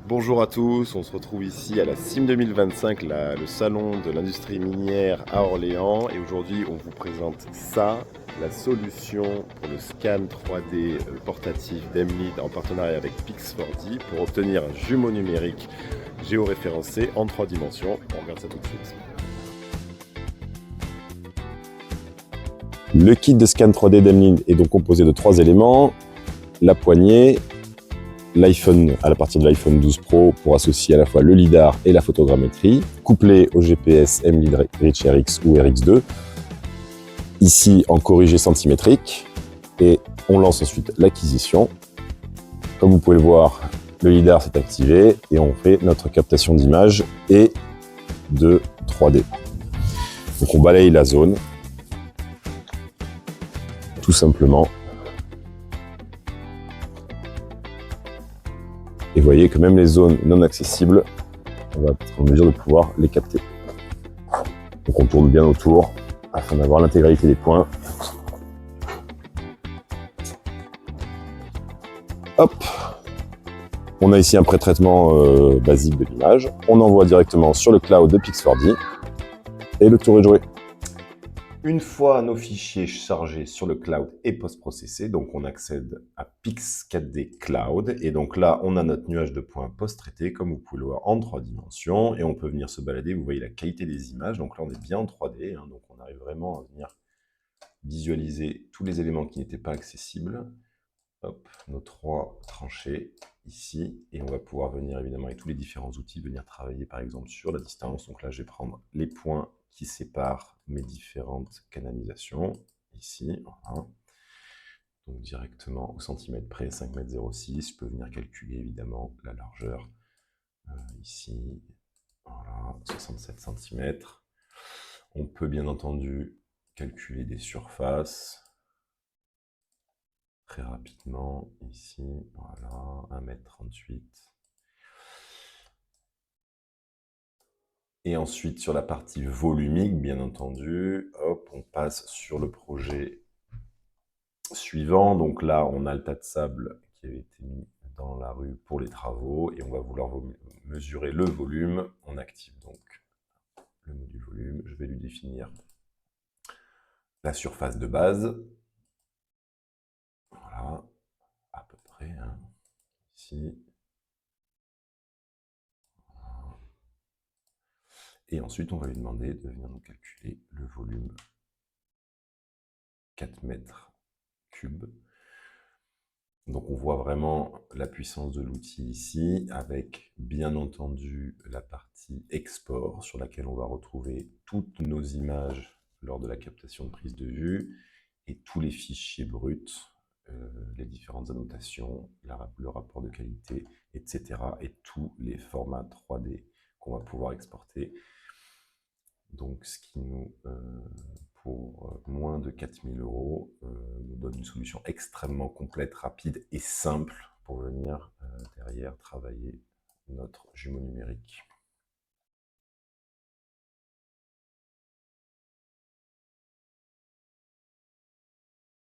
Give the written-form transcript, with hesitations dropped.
Bonjour à tous, on se retrouve ici à la CIM 2025, le salon de l'industrie minière à Orléans. Et aujourd'hui, on vous présente ça, la solution pour le scan 3D portatif d'Emlid en partenariat avec Pix4D pour obtenir un jumeau numérique géoréférencé en 3 dimensions. On regarde ça tout de suite. Le kit de scan 3D d'Emlid est donc composé de 3 éléments: la poignée, l'iPhone à partir de l'iPhone 12 Pro pour associer à la fois le lidar et la photogrammétrie, couplé au GPS Emlid Reach RX ou RX2, ici en corrigé centimétrique, et on lance ensuite l'acquisition. Comme vous pouvez le voir, le lidar s'est activé et on fait notre captation d'image et de 3D. Donc on balaye la zone, tout simplement. Et vous voyez que même les zones non accessibles, on va être en mesure de pouvoir les capter. Donc on tourne bien autour afin d'avoir l'intégralité des points. Hop! On a ici un pré-traitement basique de l'image. On envoie directement sur le cloud de Pix4D et le tour est joué. Une fois nos fichiers chargés sur le cloud et post-processés, donc on accède à Pix4D Cloud, et donc là on a notre nuage de points post-traité, comme vous pouvez le voir en 3 dimensions, et on peut venir se balader. Vous voyez la qualité des images, donc là on est bien en 3D, donc on arrive vraiment à venir visualiser tous les éléments qui n'étaient pas accessibles. Hop, nos 3 tranchées ici, et on va pouvoir venir évidemment avec tous les différents outils, venir travailler par exemple sur la distance. Donc là je vais prendre les points qui séparent mes différentes canalisations, ici, voilà. Donc directement au centimètre près, 5,06 m, je peux venir calculer évidemment la largeur, ici, voilà, 67 cm. On peut bien entendu calculer des surfaces, très rapidement, ici, voilà, 1,38 m. Et ensuite, sur la partie volumique, bien entendu, hop, on passe sur le projet suivant. Donc là, on a le tas de sable qui avait été mis dans la rue pour les travaux, et on va vouloir mesurer le volume. On active donc le module volume. Je vais lui définir la surface de base. Voilà, à peu près, hein, ici. Voilà. Et ensuite, on va lui demander de venir nous calculer le volume 4 mètres cubes. Donc on voit vraiment la puissance de l'outil ici, avec bien entendu la partie export sur laquelle on va retrouver toutes nos images lors de la captation de prise de vue, et tous les fichiers bruts, les différentes annotations, le rapport de qualité, etc. et tous les formats 3D qu'on va pouvoir exporter. Donc ce qui nous, pour moins de 4 000 €, nous donne une solution extrêmement complète, rapide et simple pour venir derrière travailler notre jumeau numérique.